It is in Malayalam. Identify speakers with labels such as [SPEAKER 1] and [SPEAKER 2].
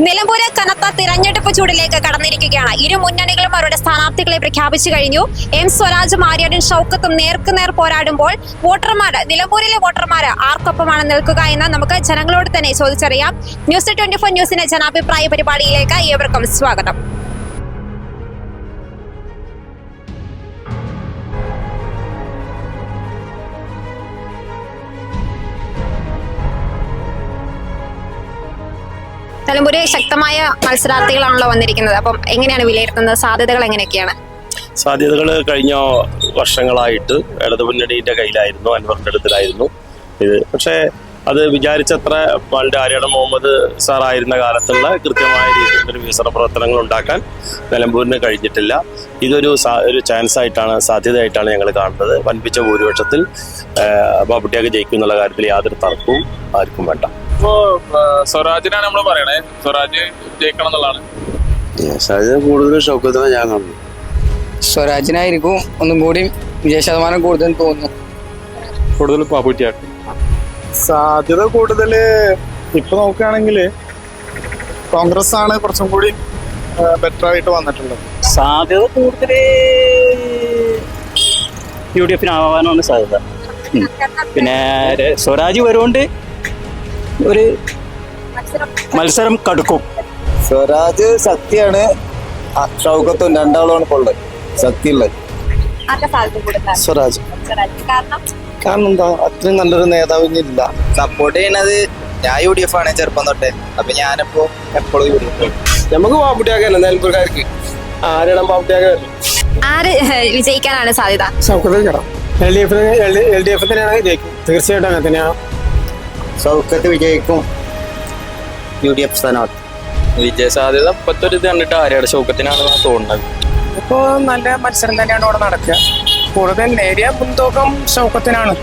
[SPEAKER 1] നിലമ്പൂര് കനത്ത തിരഞ്ഞെടുപ്പ് ചൂടിലേക്ക് കടന്നിരിക്കുകയാണ്. ഇരു മുന്നണികളും അവരുടെ സ്ഥാനാർത്ഥികളെ പ്രഖ്യാപിച്ചു കഴിഞ്ഞു. എം സ്വരാജും ആര്യാടൻ ഷൗക്കത്തും നേർക്കുനേർ പോരാടുമ്പോൾ നിലമ്പൂരിലെ വോട്ടർമാർ ആർക്കൊപ്പമാണ് നിൽക്കുക എന്ന് നമുക്ക് ജനങ്ങളോട് തന്നെ ചോദിച്ചറിയാം. ന്യൂസ് 24 ന്യൂസിന്റെ ജനാഭിപ്രായ പരിപാടിയിലേക്ക് ഏവർക്കും സ്വാഗതം. നിലമ്പൂര് ശക്തമായ മത്സരാർത്ഥികളാണല്ലോ വന്നിരിക്കുന്നത്. അപ്പം എങ്ങനെയാണ് വിലയിരുത്തുന്നത്? സാധ്യതകൾ എങ്ങനെയൊക്കെയാണ്?
[SPEAKER 2] സാധ്യതകൾ കഴിഞ്ഞ വർഷങ്ങളായിട്ട് ഇടതു മുന്നണിയുടെ കയ്യിലായിരുന്നു, അൻവറിന്റെ അടുത്തിലായിരുന്നു ഇത്. പക്ഷേ അത് വിചാരിച്ചത്ര പണ്ട് ആര്യാടൻ മുഹമ്മദ് സാർ ആയിരുന്ന കാലത്തുള്ള കൃത്യമായ രീതിയിലുള്ള വികസന പ്രവർത്തനങ്ങൾ ഉണ്ടാക്കാൻ നിലമ്പൂരിന് കഴിഞ്ഞിട്ടില്ല. ഇതൊരു ചാൻസ് ആയിട്ടാണ്, സാധ്യതയായിട്ടാണ് ഞങ്ങൾ കാണുന്നത്. വൻപിച്ച ഭൂരിപക്ഷത്തിൽ ബാബുട്ടിയൊക്കെ ജയിക്കും എന്നുള്ള കാര്യത്തിൽ യാതൊരു തർക്കവും ആർക്കും വേണ്ട.
[SPEAKER 3] ഇപ്പോ സ്വരാജിനാണ് നമ്മൾ പറയണേ, സ്വരാജ് ജയിക്കണം എന്നുള്ളതാണ്
[SPEAKER 2] സാധ്യത. കൂടുതലും ഷൗക്കത്തിനെ ഞാൻ കാണുന്നു.
[SPEAKER 4] സ്വരാജിനായിരിക്കും ഒന്നും കൂടി വിജയശതമാനം കൂടുതൽ തോന്നുന്നു.
[SPEAKER 3] കൂടുതൽ ബാബുട്ടിയാക്കും
[SPEAKER 5] സാധ്യത കൂടുതൽ. ഇപ്പൊ നോക്കുകയാണെങ്കിൽ കോൺഗ്രസ് ആണ് കുറച്ചും കൂടി ബെറ്റർ ആയിട്ട് വന്നിട്ടുള്ളത്.
[SPEAKER 6] സാധ്യത കൂടുതൽ UDF ആവാനാണ് സാധ്യത. പിന്നെ സ്വരാജ് വരുകൊണ്ട് ഒരു മത്സരം കടുക്കും.
[SPEAKER 4] സ്വരാജ് ശക്തിയാണ്, ഷൗക്കത്തും രണ്ടാളുമാണ് ഇപ്പോൾ ഉള്ളത് ശക്തിയുള്ളത്.
[SPEAKER 5] സ്വരാജ് കാരണം എന്താ, അത്രയും നല്ലൊരു നേതാവ് ഇല്ല.
[SPEAKER 4] സപ്പോർട്ട് ചെയ്യുന്നത് ഞാൻ UDF ആണ് ചെറുപ്പം തൊട്ടേ. അപ്പൊ ഞാനിപ്പോ എപ്പോഴും UDF.
[SPEAKER 5] നമുക്ക് ബാബുട്ടിയാക്കല്ല, നിലമ്പൂർക്കാർക്ക് ആരണം ബാബുട്ടിയാക്കാൻ.
[SPEAKER 1] ആര് വിജയിക്കാനാണ് സാധ്യത?
[SPEAKER 5] ഷൗക്കത്തിൽ കയറാം. LDF തന്നെയാണ് ജയിക്കും, തീർച്ചയായിട്ടും അങ്ങനെ തന്നെയാണ്.
[SPEAKER 4] ഷൗക്കത്ത് വിജയിക്കും. UDF സ്ഥാനാർത്ഥി
[SPEAKER 3] വിജയ സാധ്യത ഇപ്പത്തെ ഒരു ഇത് കണ്ടിട്ട് ആര്യാടൻ ഷൗക്കത്തിനാണെന്നാണ് തോന്നുന്നത്.
[SPEAKER 5] ഇപ്പോ നല്ല മത്സരം തന്നെയാണ് ഇവിടെ നടക്കുക. കൂടുതൽ നേരിയ മുൻതൂക്കം ഷൗക്കത്തിനാണ്.